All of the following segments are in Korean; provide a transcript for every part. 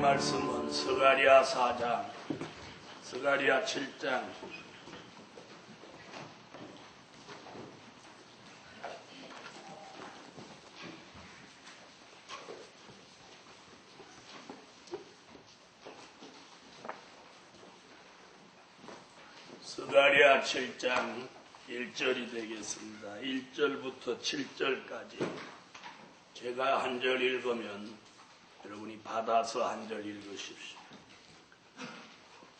말씀은 스가랴 4장, 스가랴 7장, 스가랴 7장 1절이 되겠습니다. 1절부터 7절까지 제가 한 절 읽으면 여러분이 받아서 한 절 읽으십시오.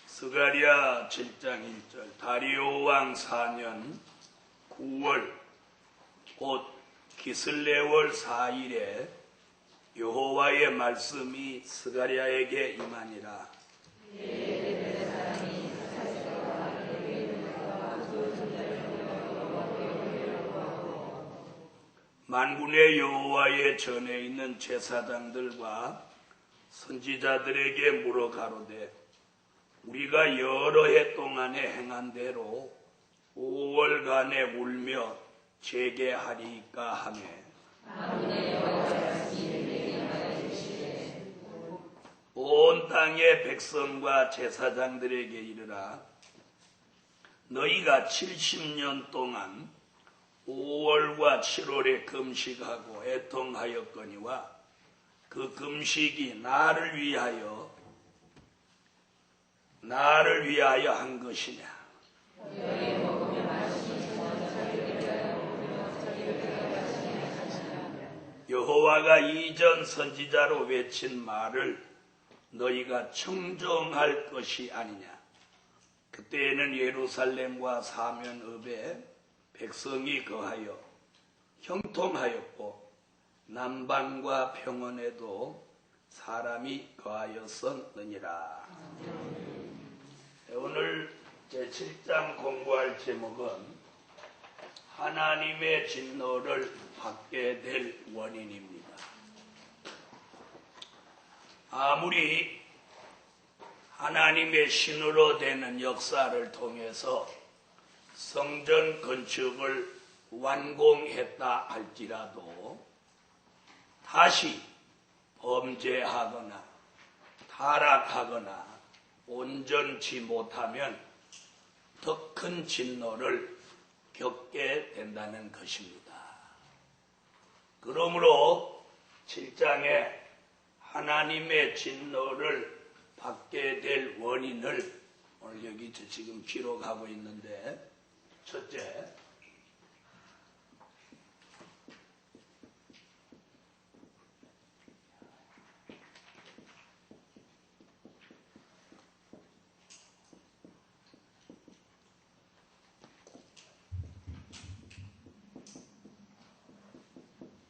스가랴 7장 1절. 다리오 왕 4년 9월 곧 기슬레월 4일에 여호와의 말씀이 스가랴에게 임하니라. 만군의 여호와의 전에 있는 제사장들과 선지자들에게 물어 가로되 우리가 여러 해 동안에 행한 대로 5월간에 울며 재개하리이까 하며 온 땅의 백성과 제사장들에게 이르라. 너희가 70년 동안 5월과 7월에 금식하고 애통하였거니와 그 금식이 나를 위하여 한 것이냐. 여호와가 이전 선지자로 외친 말을 너희가 청정할 것이 아니냐. 그때에는 예루살렘과 사면읍에 백성이 거하여 형통하였고 남방과 평원에도 사람이 거하였었느니라. 오늘 제7장 공부할 제목은 하나님의 진노를 받게 될 원인입니다. 아무리 하나님의 신으로 되는 역사를 통해서 성전 건축을 완공했다 할지라도 다시 범죄하거나 타락하거나 온전치 못하면 더 큰 진노를 겪게 된다는 것입니다. 그러므로 7장에 하나님의 진노를 받게 될 원인을 오늘 여기 지금 기록하고 있는데, 첫째,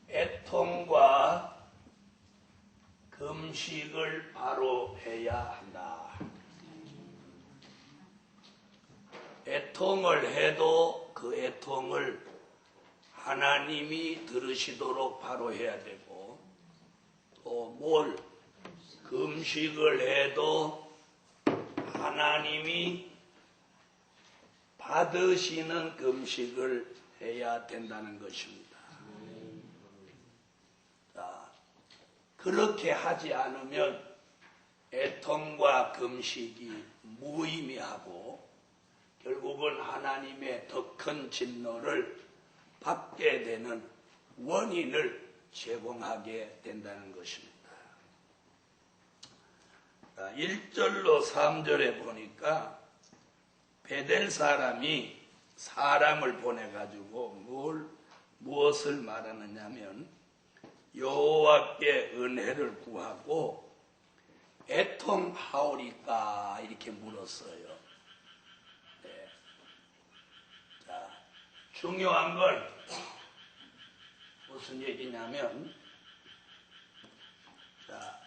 애통과 금식을 바로 해야 한다. 애통을 해도 그 애통을 하나님이 들으시도록 바로 해야 되고, 또 금식을 해도 하나님이 받으시는 금식을 해야 된다는 것입니다. 자, 그렇게 하지 않으면 애통과 금식이 무의미하고 결국은 하나님의 더 큰 진노를 받게 되는 원인을 제공하게 된다는 것입니다. 1절로 3절에 보니까 베델 사람이 사람을 보내가지고 무엇을 말하느냐면 여호와께 은혜를 구하고 애통하오리까 이렇게 물었어요. 네. 자, 중요한 건 무슨 얘기냐면, 자,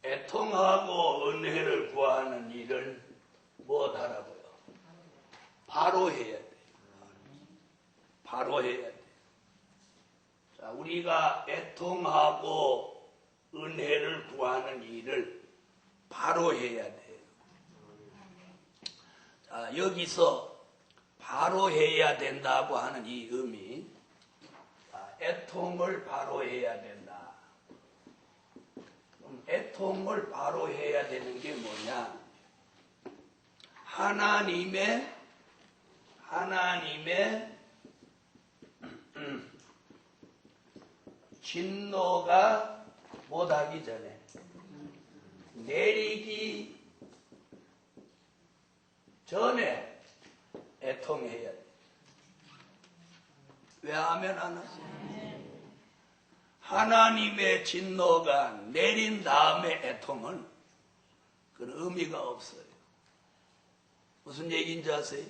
애통하고 은혜를 구하는 일을 무엇하라고요? 바로 해야 돼요. 바로 해야 돼요. 자, 우리가 애통하고 은혜를 구하는 일을 바로 해야 돼요. 자, 여기서 바로 해야 된다고 하는 이 의미, 자, 애통을 바로 해야 된다. 그럼 애통을 바로 해야 되는 게 뭐냐? 하나님의 진노가 못하기 전에, 내리기 전에 애통해야 돼. 왜 하면 안 하지? 하나님의 진노가 내린 다음에 애통은 그런 의미가 없어요. 무슨 얘기인지 아세요?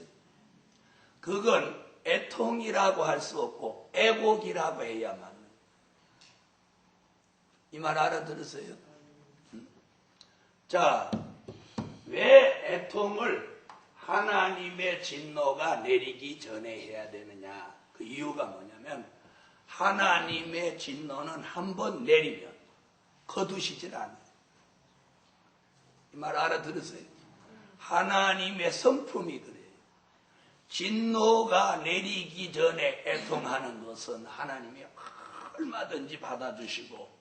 그건 애통이라고 할 수 없고 애곡이라고 해야만. 이 말 알아들으세요? 자, 왜 애통을 하나님의 진노가 내리기 전에 해야 되느냐? 그 이유가 뭐냐면 하나님의 진노는 한 번 내리면 거두시질 않아요. 이 말 알아들으세요? 하나님의 성품이 그래요. 진노가 내리기 전에 애통하는 것은 하나님이 얼마든지 받아주시고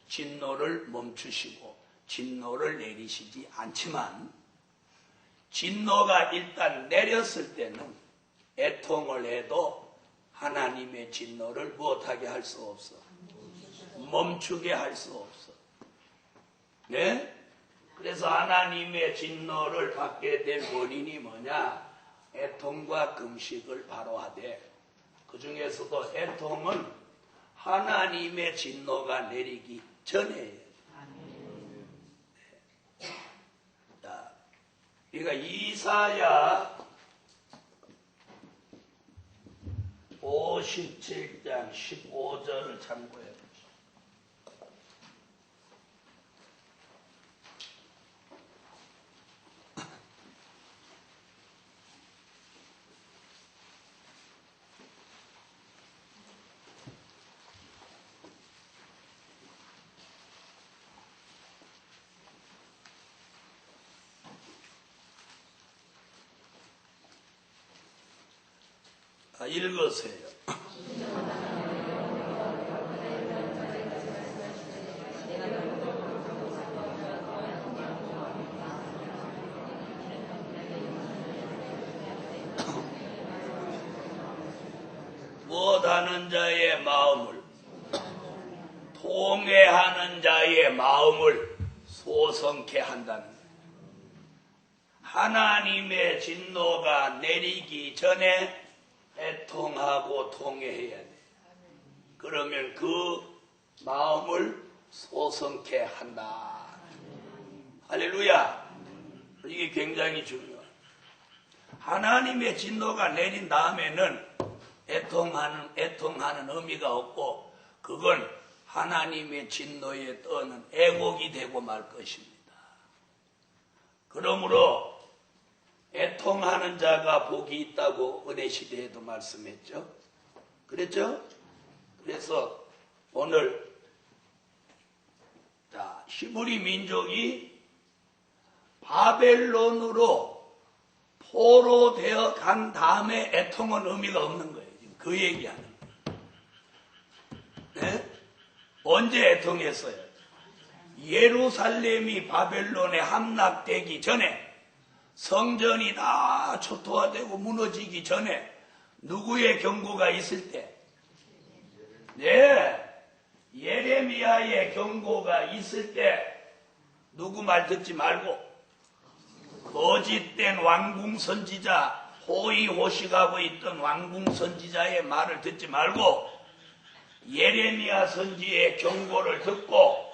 진노를 멈추시고 진노를 내리시지 않지만, 진노가 일단 내렸을 때는 애통을 해도 하나님의 진노를 무엇하게 할 수 없어. 멈추게 할 수 없어. 네? 그래서 하나님의 진노를 받게 된 원인이 뭐냐? 애통과 금식을 바로 하되, 그 중에서도 애통은 하나님의 진노가 내리기 전에. 자, 우리가 이사야 57장 15절을 참고해 보시죠. 읽으세요. 무엇하는 자의 마음을, 통회하는 자의 마음을 소성케 한다는 거예요. 하나님의 진노가 내리기 전에 애통하고 통회해야 돼. 그러면 그 마음을 소성케 한다. 할렐루야. 이게 굉장히 중요해요. 하나님의 진노가 내린 다음에는 애통하는 의미가 없고, 그건 하나님의 진노에 떠는 애곡이 되고 말 것입니다. 그러므로 애통하는 자가 복이 있다고 은혜시대에도 말씀했죠. 그랬죠? 그래서 오늘 히브리 민족이 바벨론으로 포로되어 간 다음에 애통은 의미가 없는 거예요. 그 얘기하는 거예요. 네? 언제 애통했어요? 예루살렘이 바벨론에 함락되기 전에, 성전이 다 초토화되고 무너지기 전에 누구의 경고가 있을 때? 네, 예레미야의 경고가 있을 때 누구 말 듣지 말고 거짓된 왕궁 선지자, 호의호식하고 있던 왕궁 선지자의 말을 듣지 말고 예레미야 선지의 경고를 듣고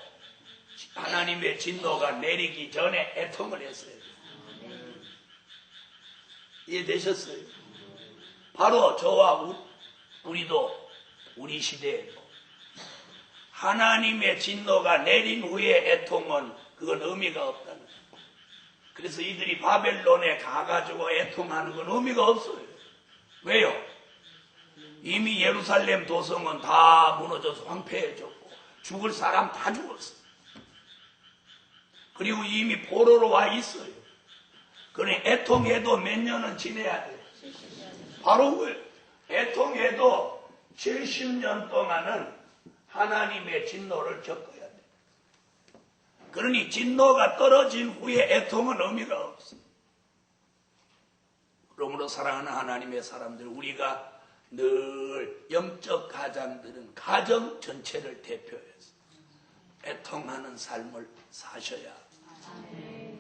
하나님의 진노가 내리기 전에 애통을 했어요. 이해되셨어요? 바로 저와 우리도 우리 시대에도 하나님의 진노가 내린 후에 애통은 그건 의미가 없다는 거예요. 그래서 이들이 바벨론에 가가지고 애통하는 건 의미가 없어요. 왜요? 이미 예루살렘 도성은 다 무너져서 황폐해졌고 죽을 사람 다 죽었어요. 그리고 이미 포로로 와 있어요. 그러니 애통해도 몇 년은 지내야 돼요. 바로 그 애통해도 70년 동안은 하나님의 진노를 겪어야 돼요. 그러니 진노가 떨어진 후에 애통은 의미가 없어요. 그러므로 사랑하는 하나님의 사람들, 우리가 늘 영적 가장들은 가정 전체를 대표해서 애통하는 삶을 사셔야 합니다.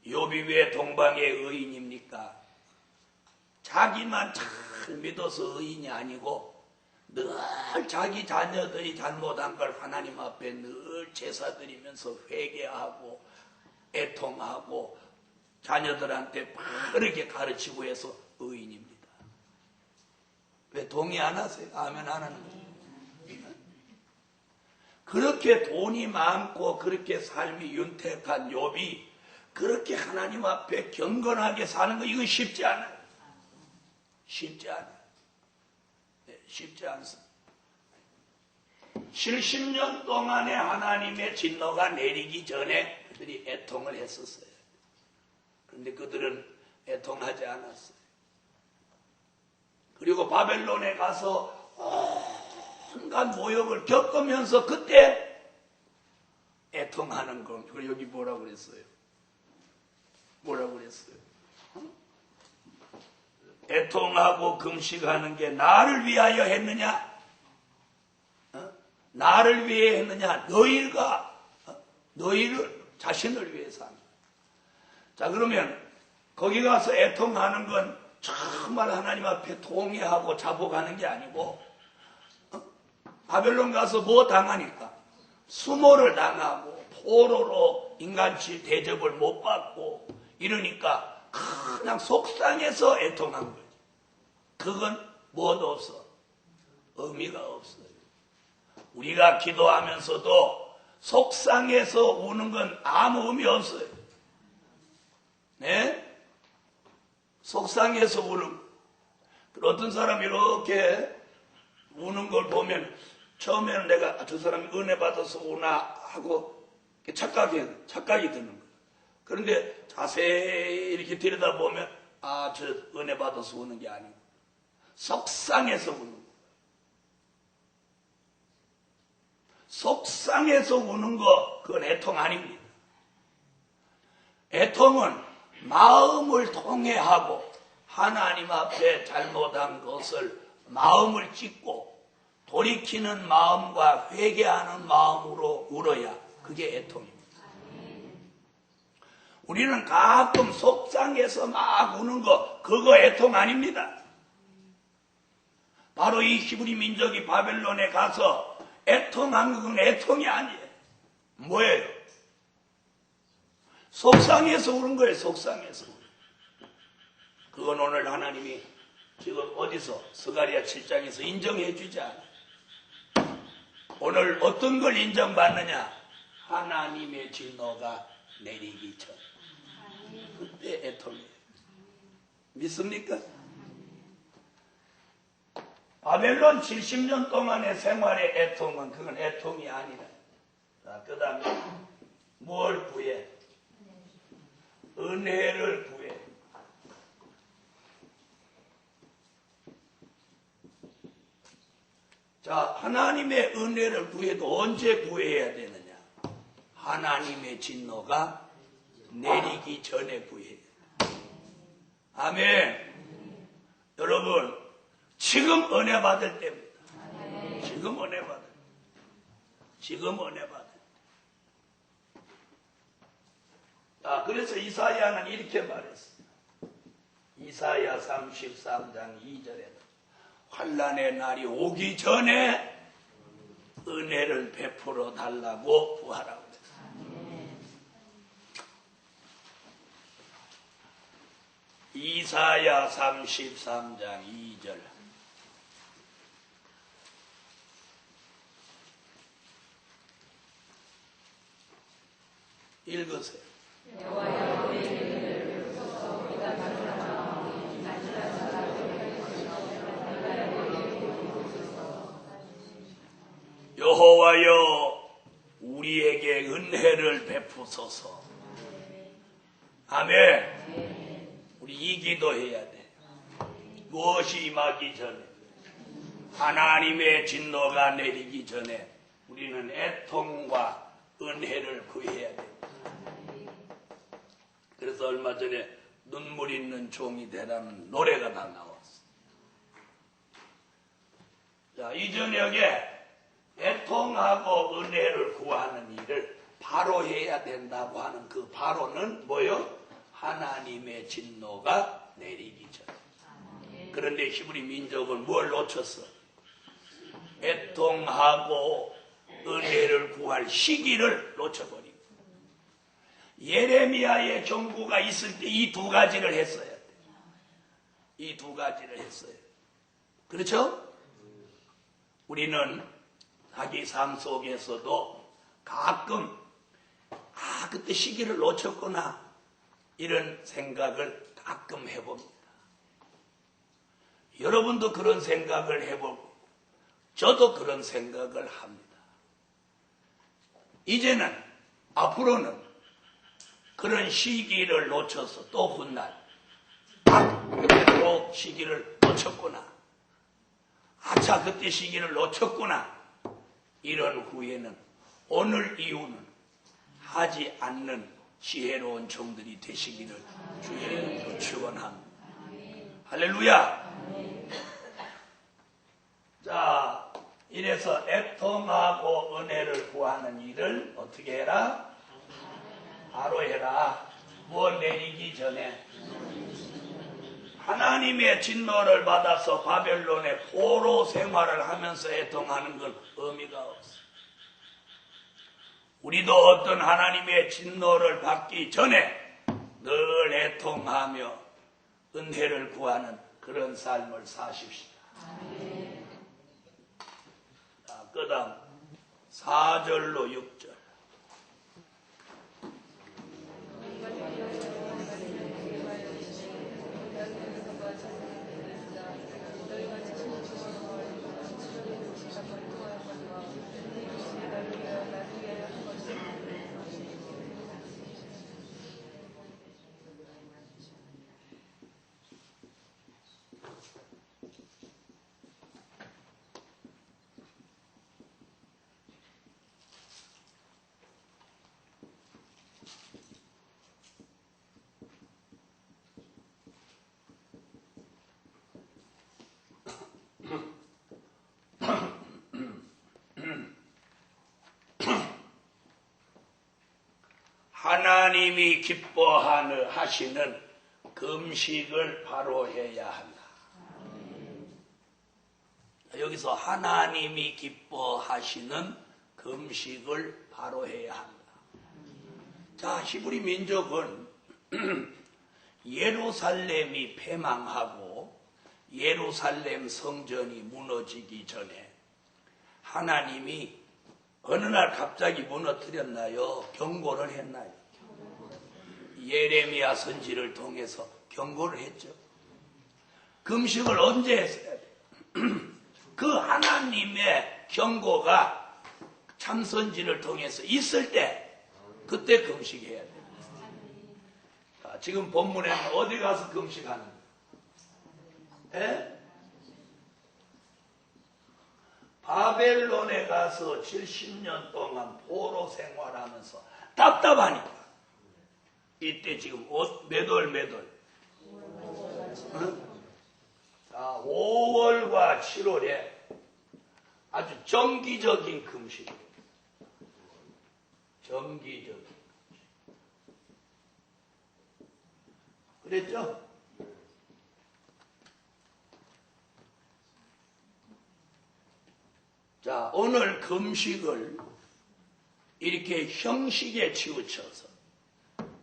욥이 왜 동방의 의인입니까? 자기만 잘 믿어서 의인이 아니고 늘 자기 자녀들이 잘못한 걸 하나님 앞에 늘 제사 드리면서 회개하고 애통하고 자녀들한테 바르게 가르치고 해서 의인입니다. 왜 동의 안 하세요? 아멘 안 하는 거죠. 그렇게 돈이 많고 그렇게 삶이 윤택한 욥이 그렇게 하나님 앞에 경건하게 사는 거 이거 쉽지 않아요. 쉽지 않아요. 네, 쉽지 않습니다. 70년 동안에 하나님의 진노가 내리기 전에 그들이 애통을 했었어요. 그런데 그들은 애통하지 않았어요. 그리고 바벨론에 가서 온갖 모욕을 겪으면서 그때 애통하는 거. 그리고 여기 뭐라고 그랬어요? 뭐라고 그랬어요? 애통하고 금식하는 게 나를 위하여 했느냐? 나를 위해 했느냐? 너희를 자신을 위해서 한다. 자, 그러면 거기 가서 애통하는 건 정말 하나님 앞에 통회하고 자복하는 게 아니고 바벨론 가서 뭐 당하니까? 수모를 당하고 포로로 인간치 대접을 못 받고 이러니까 그냥 속상해서 애통한 거지. 그건 뭐도 없어. 의미가 없어요. 우리가 기도하면서도 속상해서 우는 건 아무 의미 없어요. 네? 속상해서 우는. 어떤 사람이 이렇게 우는 걸 보면 처음에는 내가 저 사람이 은혜 받아서 우나 하고 착각이 드는 거예요. 그런데 자세히 이렇게 들여다보면 저 은혜 받아서 우는 게 아니고 속상해서 우는 거예요. 속상해서 우는 거 그건 애통 아닙니다. 애통은 마음을 통회하고 하나님 앞에 잘못한 것을 마음을 찢고 돌이키는 마음과 회개하는 마음으로 울어야 그게 애통입니다. 우리는 가끔 속상해서 막 우는 거 그거 애통 아닙니다. 바로 이 히브리 민족이 바벨론에 가서 애통한 건 애통이 아니에요. 뭐예요? 속상해서 우는 거예요. 속상해서. 그건 오늘 하나님이 지금 어디서 스가랴 7장에서 인정해 주지 않아요. 오늘 어떤 걸 인정받느냐? 하나님의 진노가 내리기 전. 그때 애통이에요. 믿습니까? 바벨론 70년 동안의 생활의 애통은 그건 애통이 아니라. 자, 그 다음에 뭘 구해? 은혜를 구해. 자, 하나님의 은혜를 구해도 언제 구해야 되느냐? 하나님의 진노가 내리기 전에 구해야 돼요. 아멘. 여러분, 지금 은혜 받을 때입니다. 지금 은혜 받을 때. 지금 은혜 받을 때. 자, 그래서 이사야는 이렇게 말했습니다. 이사야 33장 2절에 환난의 날이 오기 전에 은혜를 베풀어 달라고 구하라고 그랬어요. 이사야 33장 2절. 읽으세요. 여호와여 우리에게 은혜를 베푸소서. 아멘. 우리 이 기도해야 돼. 무엇이 임하기 전에, 하나님의 진노가 내리기 전에 우리는 애통과 은혜를 구해야 돼. 그래서 얼마 전에 눈물 있는 종이 되라는 노래가 다 나왔어. 자, 이 저녁에 애통하고 은혜를 구하는 일을 바로 해야 된다고 하는 그 바로는 뭐요? 하나님의 진노가 내리기 전. 그런데 히브리 민족은 뭘 놓쳤어? 애통하고 은혜를 구할 시기를 놓쳐버리고, 예레미야의 경고가 있을 때 이 두 가지를 했어야 돼. 이 두 가지를 했어요. 그렇죠? 우리는 자기 삶 속에서도 가끔 그때 시기를 놓쳤구나 이런 생각을 가끔 해봅니다. 여러분도 그런 생각을 해보고 저도 그런 생각을 합니다. 이제는 앞으로는 그런 시기를 놓쳐서 또 훗날 그때 시기를 놓쳤구나, 아차 그때 시기를 놓쳤구나, 이런 후에는 오늘 이후는 하지 않는 지혜로운 종들이 되시기를 주의 이름으로 축원합니다. 할렐루야. 자, 이래서 애통하고 은혜를 구하는 일을 어떻게 해라? 바로 해라. 뭘 내리기 전에. 하나님의 진노를 받아서 바벨론의 포로 생활을 하면서 애통하는 건 의미가 없어. 우리도 어떤 하나님의 진노를 받기 전에 늘 애통하며 은혜를 구하는 그런 삶을 사십시다. 자, 그 다음 4절로 6절. 하나님이 기뻐하시는 금식을 바로 해야 한다. 여기서 하나님이 기뻐하시는 금식을 바로 해야 한다. 자, 히브리 민족은 예루살렘이 패망하고 예루살렘 성전이 무너지기 전에 하나님이 어느 날 갑자기 무너뜨렸나요? 경고를 했나요? 예레미야 선지를 통해서 경고를 했죠. 금식을 언제 했어야 돼? 그 하나님의 경고가 참선지를 통해서 있을 때 그때 금식해야 돼. 자, 지금 본문에는 어디 가서 금식하는 거예요? 바벨론에 가서 70년 동안 포로 생활하면서 답답하니까 이때 지금 몇 월? 자, 5월과 7월에 아주 정기적인 금식. 정기적인 금식. 그랬죠? 자, 오늘 금식을 이렇게 형식에 치우쳐서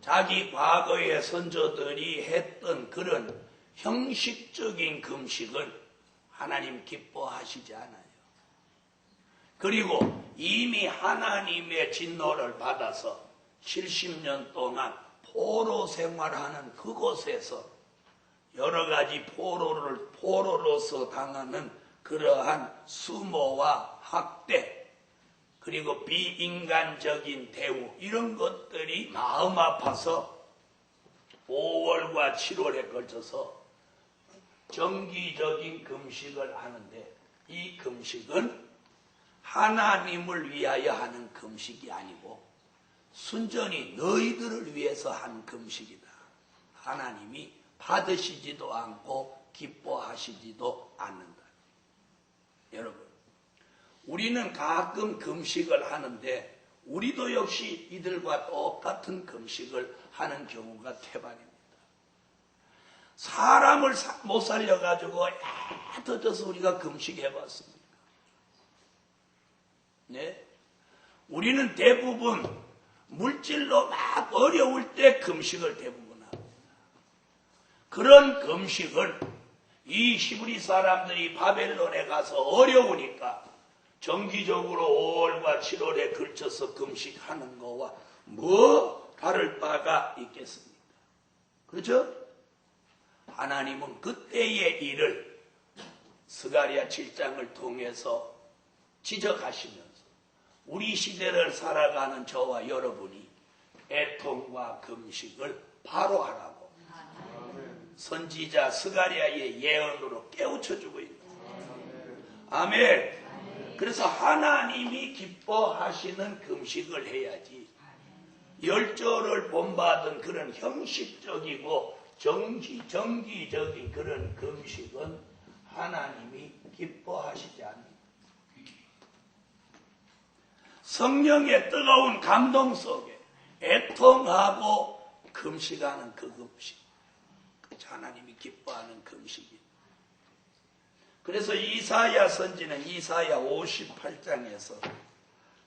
자기 과거의 선조들이 했던 그런 형식적인 금식을 하나님 기뻐하시지 않아요. 그리고 이미 하나님의 진노를 받아서 70년 동안 포로 생활하는 그곳에서 여러 가지 포로로서 당하는 그러한 수모와 학대, 그리고 비인간적인 대우, 이런 것들이 마음 아파서 5월과 7월에 걸쳐서 정기적인 금식을 하는데, 이 금식은 하나님을 위하여 하는 금식이 아니고 순전히 너희들을 위해서 한 금식이다. 하나님이 받으시지도 않고 기뻐하시지도 않는다. 여러분, 우리는 가끔 금식을 하는데 우리도 역시 이들과 똑같은 금식을 하는 경우가 태반입니다. 사람을 못 살려가지고 애써서 우리가 금식해봤습니다. 네? 우리는 대부분 물질로 막 어려울 때 금식을 대부분 합니다. 그런 금식을 이 히브리 사람들이 바벨론에 가서 어려우니까 정기적으로 5월과 7월에 걸쳐서 금식하는 거와 뭐 다를 바가 있겠습니까? 그렇죠? 하나님은 그때의 일을 스가랴 7장을 통해서 지적하시면서 우리 시대를 살아가는 저와 여러분이 애통과 금식을 바로 하라고 선지자 스가랴의 예언으로 깨우쳐주고 있습니다. 아멘. 그래서 하나님이 기뻐하시는 금식을 해야지 열조를 본받은 그런 형식적이고 정기적인 그런 금식은 하나님이 기뻐하시지 않습니다. 성령의 뜨거운 감동 속에 애통하고 금식하는 그 금식, 하나님이 기뻐하는 금식입니다. 그래서 이사야 선지는 이사야 58장에서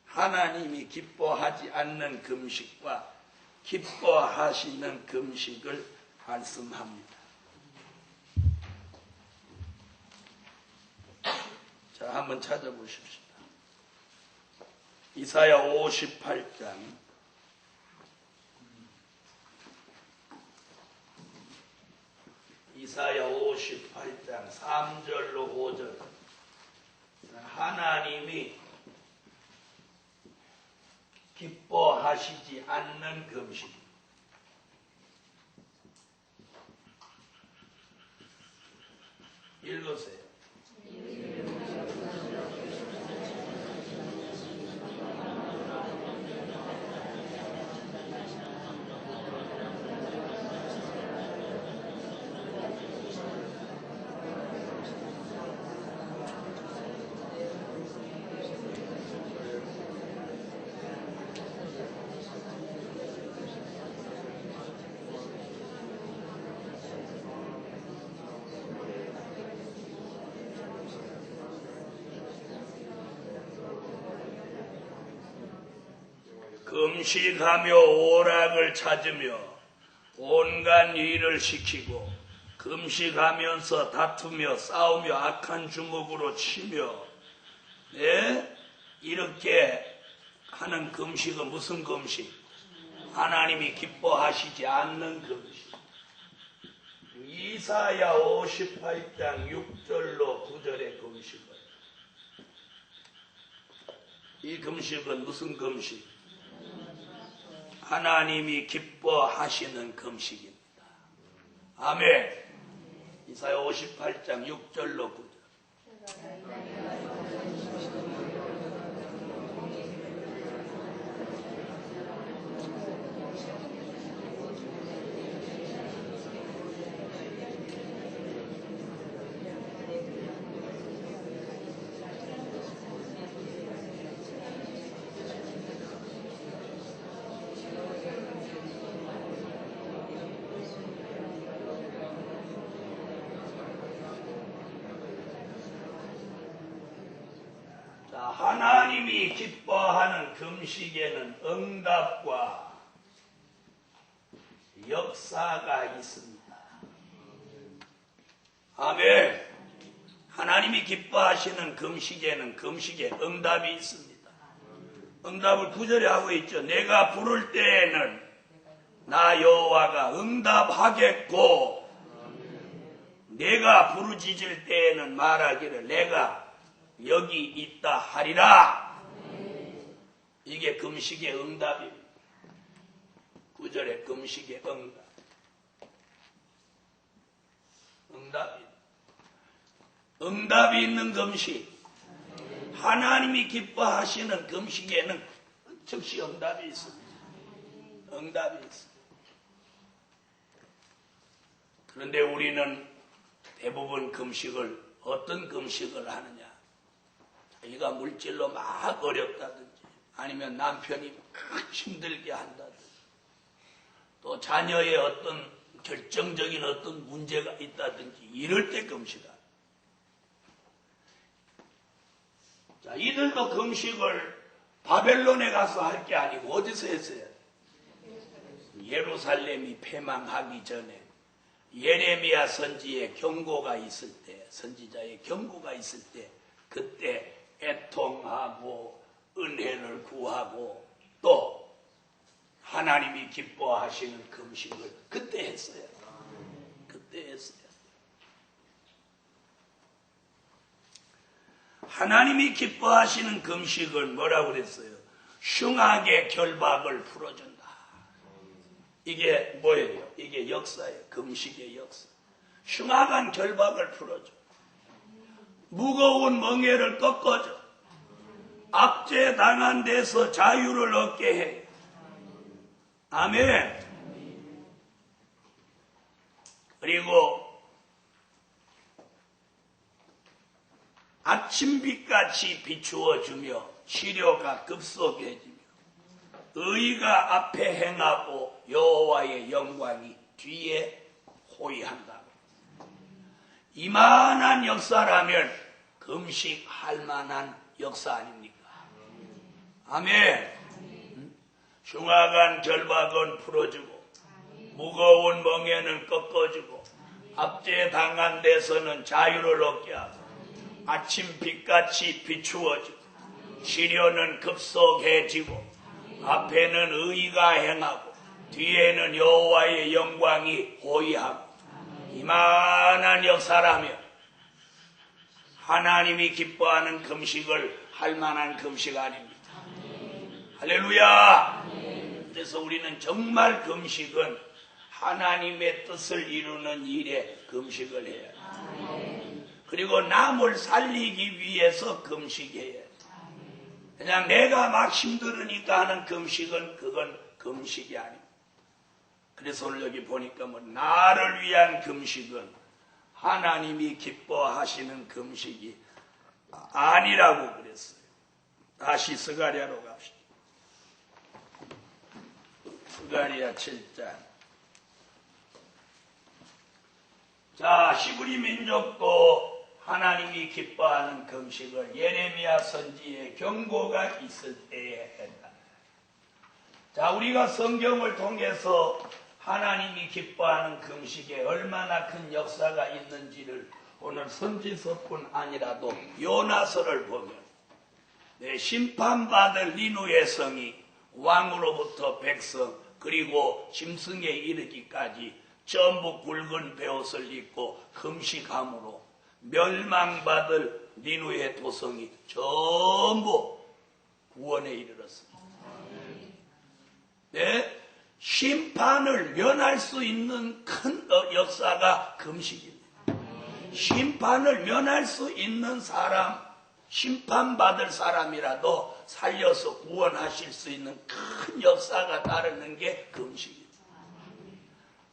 하나님이 기뻐하지 않는 금식과 기뻐하시는 금식을 말씀합니다. 자, 한번 찾아보십시오. 이사야 58장 이사야 58장 3절로 5절 하나님이 기뻐하시지 않는 금식. 읽으세요. 금식하며 오락을 찾으며 온갖 일을 시키고 금식하면서 다투며 싸우며 악한 주먹으로 치며 이렇게 하는 금식은 무슨 금식? 하나님이 기뻐하시지 않는 금식. 이사야 58장 6절로 9절의 금식을. 이 금식은 무슨 금식? 하나님이 기뻐하시는 금식입니다. 아멘. 이사야 58장 6절로 9절. 하나님이 기뻐하는 금식에는 응답과 역사가 있습니다. 아멘. 하나님이 기뻐하시는 금식에는 금식에 응답이 있습니다. 응답을 9절에 하고 있죠. 내가 부를 때에는 나 여호와가 응답하겠고 내가 부르짖을 때에는 말하기를 내가 여기 있다 하리라. 이게 금식의 응답입니다. 9절에 금식의 응답이 있는 금식. 하나님이 기뻐하시는 금식에는 즉시 응답이 있습니다. 응답이 있습니다. 그런데 우리는 대부분 금식을 어떤 금식을 하느냐? 자기가 물질로 막 어렵다든지 아니면 남편이 막 힘들게 한다든지 또 자녀의 어떤 결정적인 어떤 문제가 있다든지 이럴 때 금식하라. 자, 이들도 금식을 바벨론에 가서 할 게 아니고 어디서 했어요? 예루살렘이 패망하기 전에 예레미야 선지의 경고가 있을 때, 선지자의 경고가 있을 때 그때 애통하고 은혜를 구하고 또 하나님이 기뻐하시는 금식을 그때 했어요. 그때 했어요. 하나님이 기뻐하시는 금식은 뭐라고 그랬어요? 흉악의 결박을 풀어준다. 이게 뭐예요? 이게 역사예요. 금식의 역사. 흉악한 결박을 풀어줘. 무거운 멍에를 꺾어줘. 압제당한 데서 자유를 얻게 해. 아멘. 그리고 아침빛같이 비추어주며 치료가 급속해지며 의가 앞에 행하고 여호와의 영광이 뒤에 호위한다. 이만한 역사라면 금식할 만한 역사 아닙니까? 아멘. 흉악한 결박은 풀어주고 무거운 멍에는 꺾어주고 압제당한 데서는 자유를 얻게 하고 아침빛같이 비추어지고 시련은 급속해지고 앞에는 의가 행하고 뒤에는 여호와의 영광이 호위하고 이만한 역사라면 하나님이 기뻐하는 금식을 할 만한 금식 아닙니다. 할렐루야. 그래서 우리는 정말 금식은 하나님의 뜻을 이루는 일에 금식을 해야 해요. 그리고 남을 살리기 위해서 금식해야 해요. 그냥 내가 막 힘들으니까 하는 금식은 그건 금식이 아닙니다. 그래서 오늘 여기 보니까 뭐 나를 위한 금식은 하나님이 기뻐하시는 금식이 아니라고 그랬어요. 다시 스가랴로 갑시다. 스가랴 7장. 자, 히브리 민족도 하나님이 기뻐하는 금식을 예레미야 선지의 경고가 있을 때에 했다. 자, 우리가 성경을 통해서 하나님이 기뻐하는 금식에 얼마나 큰 역사가 있는지를 오늘 선지서뿐 아니라도 요나서를 보면 심판받을 니누의 성이 왕으로부터 백성 그리고 짐승에 이르기까지 전부 굵은 베옷을 입고 금식함으로 멸망받을 니누의 도성이 전부 구원에 이르렀습니다. 네? 심판을 면할 수 있는 큰 역사가 금식입니다. 심판을 면할 수 있는 사람, 심판받을 사람이라도 살려서 구원하실 수 있는 큰 역사가 따르는 게 금식입니다.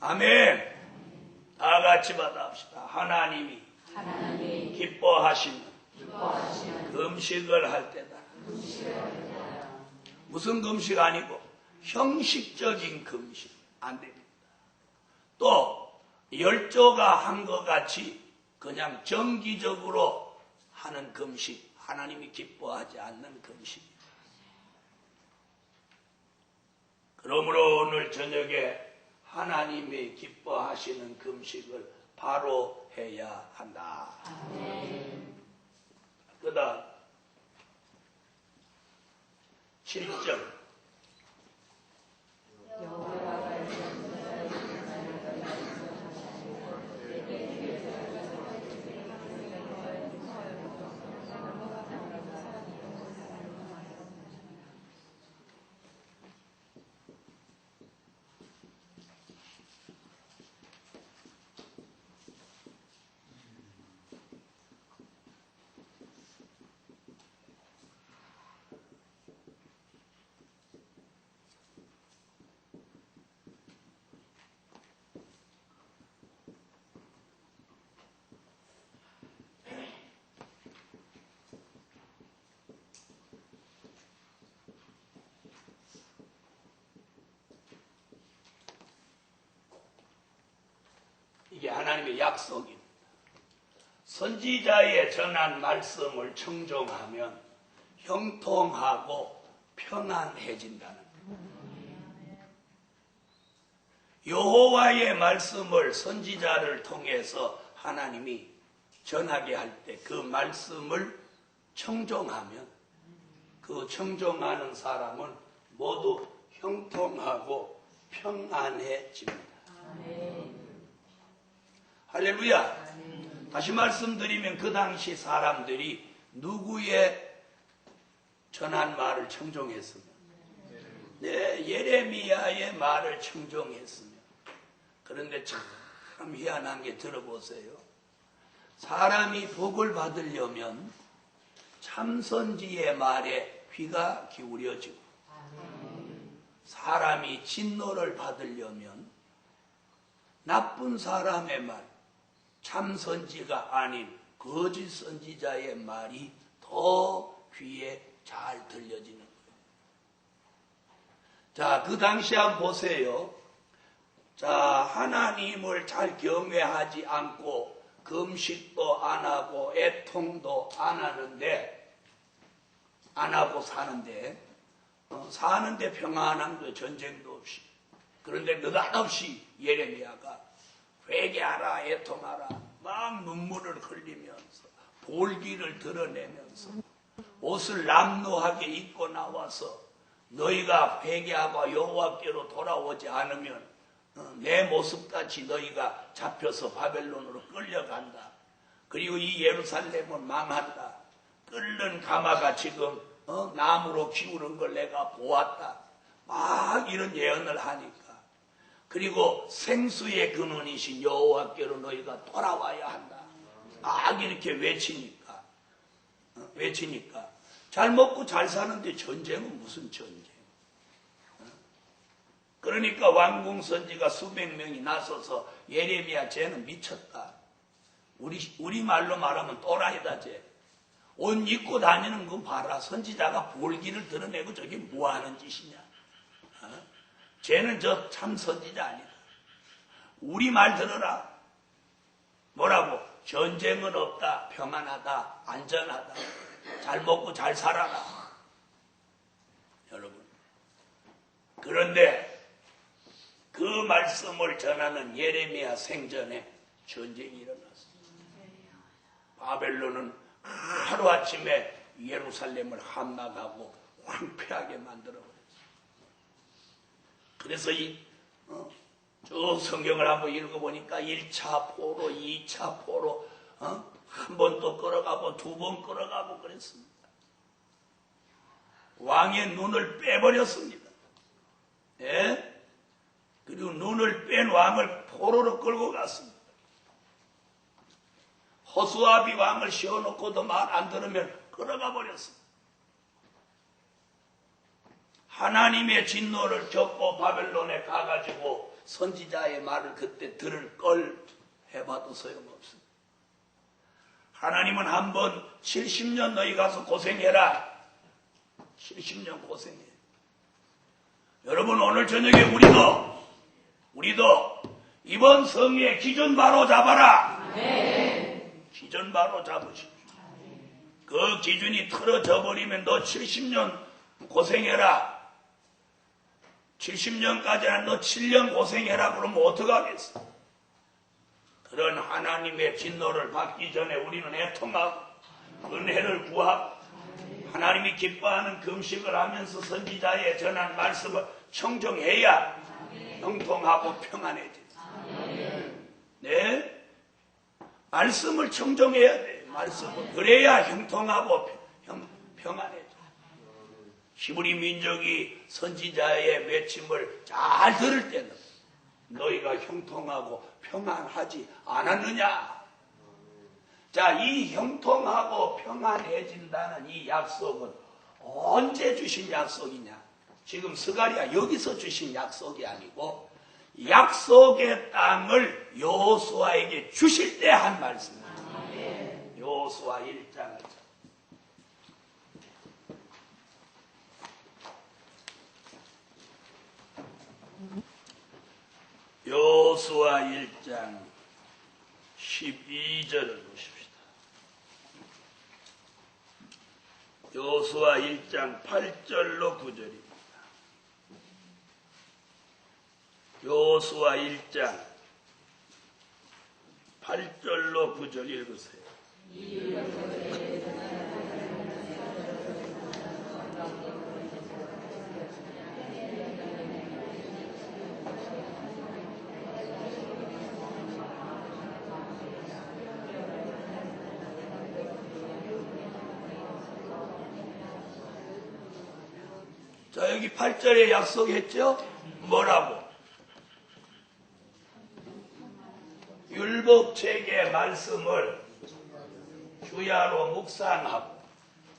아멘. 다 같이 받아봅시다. 하나님이 기뻐하시는 금식을 할 때다. 무슨 금식 아니고 형식적인 금식 안 됩니다. 또 열조가 한 것 같이 그냥 정기적으로 하는 금식 하나님이 기뻐하지 않는 금식입니다. 그러므로 오늘 저녁에 하나님이 기뻐하시는 금식을 바로 해야 한다. 그다음 7절. 이게 하나님의 약속입니다. 선지자의 전한 말씀을 청종하면 형통하고 평안해진다는 거예요. 여호와의 말씀을 선지자를 통해서 하나님이 전하게 할 때 그 말씀을 청종하면 그 청종하는 사람은 모두 형통하고 평안해집니다. 할렐루야. 다시 말씀드리면 그 당시 사람들이 누구의 전한 말을 청종했으며, 네, 예레미야의 말을 청종했으며. 그런데 참 희한한 게 들어보세요. 사람이 복을 받으려면 참선지의 말에 귀가 기울여지고, 사람이 진노를 받으려면 나쁜 사람의 말, 참선지가 아닌 거짓 선지자의 말이 더 귀에 잘 들려지는 거예요. 자, 그 당시 한번 보세요. 자, 하나님을 잘 경외하지 않고 금식도 안 하고 애통도 안 하는데, 안 하고 사는데 평안함도 전쟁도 없이. 그런데 느닷없이 예레미야가 회개하라, 애통하라, 막 눈물을 흘리면서 볼기를 드러내면서 옷을 남루하게 입고 나와서 너희가 회개하고 여호와께로 돌아오지 않으면 내 모습같이 너희가 잡혀서 바벨론으로 끌려간다. 그리고 이 예루살렘은 망한다. 끓는 가마가 지금 나무로 기울은 걸 내가 보았다. 막 이런 예언을 하니까, 그리고 생수의 근원이신 여호와께로 너희가 돌아와야 한다. 막 이렇게 외치니까 잘 먹고 잘 사는데 전쟁은 무슨 전쟁? 그러니까 왕궁 선지가 수백 명이 나서서 예레미야 쟤는 미쳤다. 우리 말로 말하면 또라이다 쟤. 옷 입고 다니는 거 봐라. 선지자가 볼기를 드러내고 저게 뭐 하는 짓이냐. 쟤는 저 참 선지자 아니다. 우리 말 들어라. 뭐라고? 전쟁은 없다. 평안하다. 안전하다. 잘 먹고 잘 살아라. 여러분. 그런데 그 말씀을 전하는 예레미야 생전에 전쟁이 일어났습니다. 바벨론은 하루아침에 예루살렘을 함락하고 황폐하게 만들어버렸어요. 그래서 저 성경을 한번 읽어보니까 1차 포로, 2차 포로, 한 번 또 끌어가고 두 번 끌어가고 그랬습니다. 왕의 눈을 빼버렸습니다. 예? 그리고 눈을 뺀 왕을 포로로 끌고 갔습니다. 호수아비 왕을 씌워놓고도 말 안 들으면 끌어가 버렸습니다. 하나님의 진노를 겪고 바벨론에 가가지고 선지자의 말을 그때 들을 걸 해봐도 소용없습니다. 하나님은 한번 70년 너희 가서 고생해라. 70년 고생해. 여러분, 오늘 저녁에 우리도 이번 성의 기준 바로 잡아라. 네. 기준 바로 잡으십시오. 그 기준이 틀어져 버리면 너 70년 고생해라. 70년까지는 너 7년 고생해라. 그러면 어떡하겠어? 그런 하나님의 진노를 받기 전에 우리는 애통하고 은혜를 구하고 하나님이 기뻐하는 금식을 하면서 선지자의 전한 말씀을 청정해야 형통하고 평안해진다. 네? 말씀을 청정해야 돼. 말씀을. 그래야 형통하고 평안해져. 히브리 민족이 선지자의 외침을 잘 들을 때는 너희가 형통하고 평안하지 않았느냐? 자, 이 형통하고 평안해진다는 이 약속은 언제 주신 약속이냐? 지금 스가랴 여기서 주신 약속이 아니고 약속의 땅을 여호수아에게 주실 때 한 말씀입니다. 여호수아 1장. 여호수아 1장 12절을 보십시다. 여호수아 1장 8절로 9절입니다. 여호수아 1장 8절로 9절 읽으세요. 자, 여기 8절에 약속했죠? 뭐라고? 율법책의 말씀을 주야로 묵상하고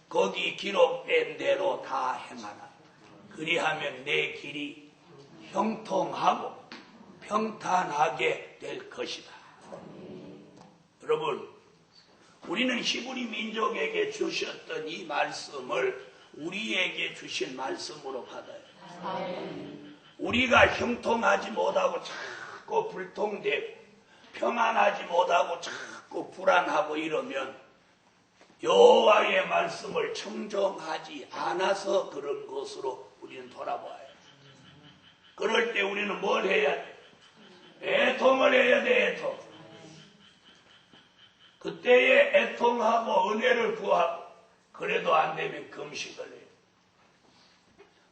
거기 기록된 대로 다 행하라. 그리하면 내 길이 형통하고 평탄하게 될 것이다. 여러분, 우리는 히브리 민족에게 주셨던 이 말씀을 우리에게 주신 말씀으로 받아요. 우리가 형통하지 못하고 자꾸 불통되고 평안하지 못하고 자꾸 불안하고 이러면 여호와의 말씀을 청정하지 않아서 그런 것으로 우리는 돌아봐요. 그럴 때 우리는 뭘 해야 돼? 애통을 해야 돼. 애통. 그때에 애통하고 은혜를 구하고 그래도 안 되면 금식을 해요.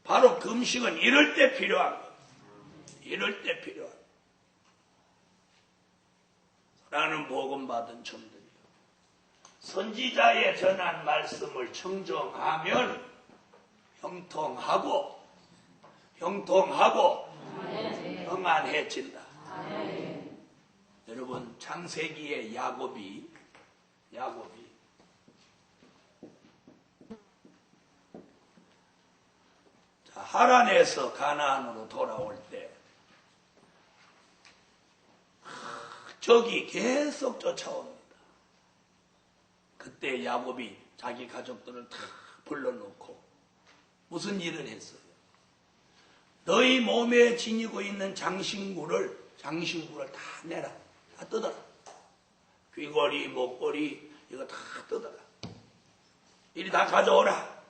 바로 금식은 이럴 때 필요한 거예요. 이럴 때 필요한 거예요. 라는 복음 받은 점들이요. 선지자의 전한 말씀을 청정하면 형통하고 평안해진다. 여러분, 창세기의 야곱이 하란에서 가나안으로 돌아올 때 적이 계속 쫓아옵니다. 그때 야곱이 자기 가족들을 다 불러놓고 무슨 일을 했어요? 너희 몸에 지니고 있는 장신구를 다 내라. 다 뜯어라. 귀걸이, 목걸이 이거 다 뜯어라. 이리 다 가져오라.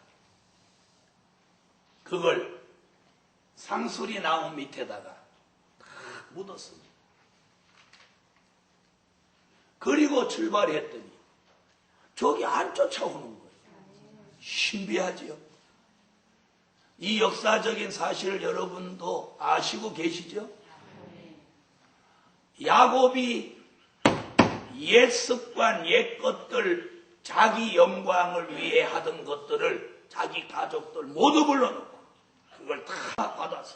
그걸 상수리 나무 밑에다가 다 묻었습니다. 그리고 출발했더니 저기 안 쫓아오는 거예요. 신비하지요? 이 역사적인 사실을 여러분도 아시고 계시죠? 야곱이 옛 습관, 옛 것들, 자기 영광을 위해 하던 것들을 자기 가족들 모두 불러놓고 그걸 다 받아서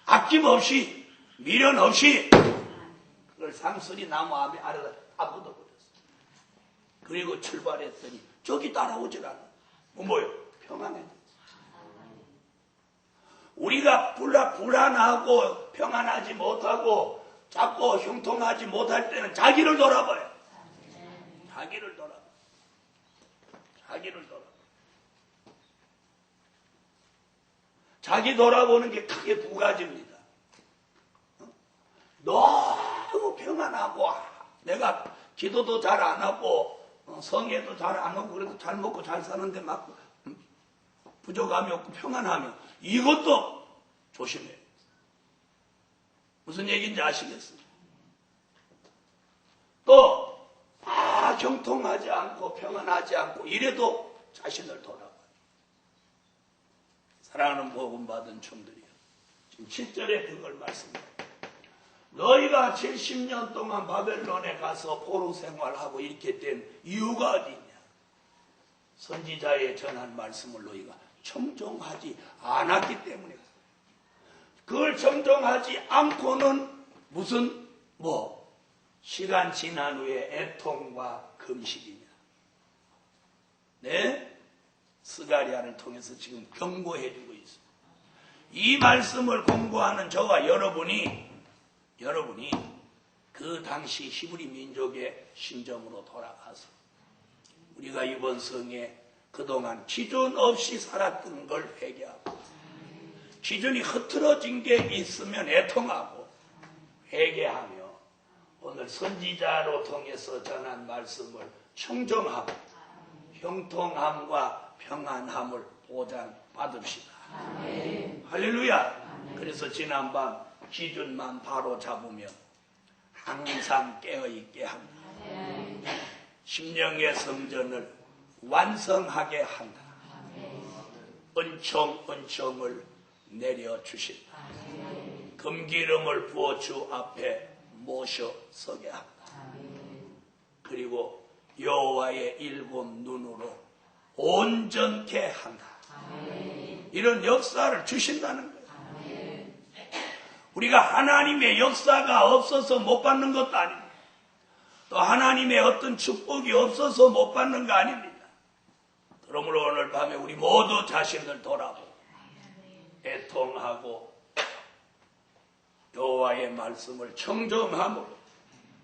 아낌없이 미련 없이 그걸 상수리 나무 아래다 다 묻어버렸어요. 그리고 출발했더니 저기 따라오질 않아. 뭐요? 평안해. 우리가 불안하고 평안하지 못하고 자꾸 형통하지 못할 때는 자기를 돌아봐요. 자기를 돌아봐. 자기 돌아보는 게 크게 두 가지입니다. 너무 평안하고 내가 기도도 잘 안 하고 성애도 잘 안 하고 그래도 잘 먹고 잘 사는데 막 부족함이 없고 평안하며 이것도 조심해요. 무슨 얘기인지 아시겠어요? 또 형통하지 않고 평안하지 않고 이래도 자신을 돌아봐요. 사랑하는 복음 받은 종들이요. 지금 7절에 그걸 말씀합니다. 너희가 70년 동안 바벨론에 가서 포로 생활하고 이렇게 된 이유가 어디 있냐? 선지자의 전한 말씀을 너희가 청종하지 않았기 때문에. 그걸 청종하지 않고는 무슨 시간 지난 후에 애통과 금식이냐. 네? 스가랴를 통해서 지금 경고해 주고 있습니다. 이 말씀을 공부하는 저와 여러분이 그 당시 히브리 민족의 심정으로 돌아가서 우리가 이번 성에 그동안 기준 없이 살았던 걸 회개하고 기준이 흐트러진 게 있으면 애통하고 회개하며 오늘 선지자로 통해서 전한 말씀을 청정하고 형통함과 평안함을 보장받읍시다. 할렐루야. 그래서 지난밤 기준만 바로 잡으면 항상 깨어있게 합니다. 심령의 성전을 완성하게 한다. 은총을 내려주신다. 금기름을 부어 주 앞에 모셔 서게 한다. 그리고 여호와의 일곱 눈으로 온전케 한다. 이런 역사를 주신다는 거예요. 우리가 하나님의 역사가 없어서 못 받는 것도 아닙니다. 또 하나님의 어떤 축복이 없어서 못 받는 거 아닙니다. 그러므로 오늘 밤에 우리 모두 자신을 돌아보고 애통하고 여호와의 말씀을 청정함으로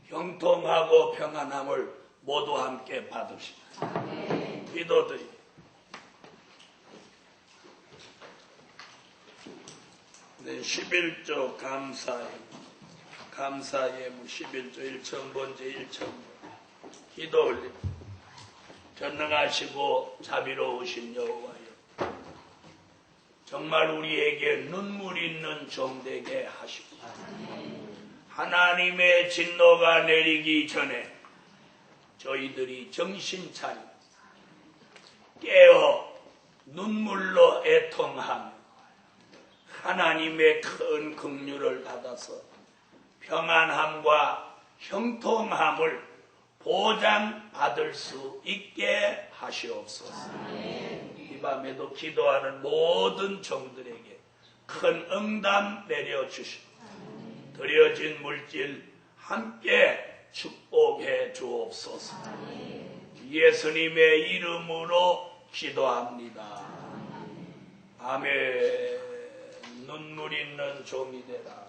형통하고 평안함을 모두 함께 받읍시다. 기도드립니다. 네, 11조 감사예물 11조 1천번째 1천번 기도 올립니다. 전능하시고 자비로우신 여호와여, 정말 우리에게 눈물 있는 종되게 하시고 하나님의 진노가 내리기 전에 저희들이 정신 차리고 깨어 눈물로 애통하며 하나님의 큰 긍휼을 받아서 평안함과 형통함을 보장받을 수 있게 하시옵소서. 이 밤에도 기도하는 모든 종들에게 큰 응답 내려주시고 드려진 물질 함께 축복해 주옵소서. 예수님의 이름으로 기도합니다. 아멘. 눈물 있는 종이 되라.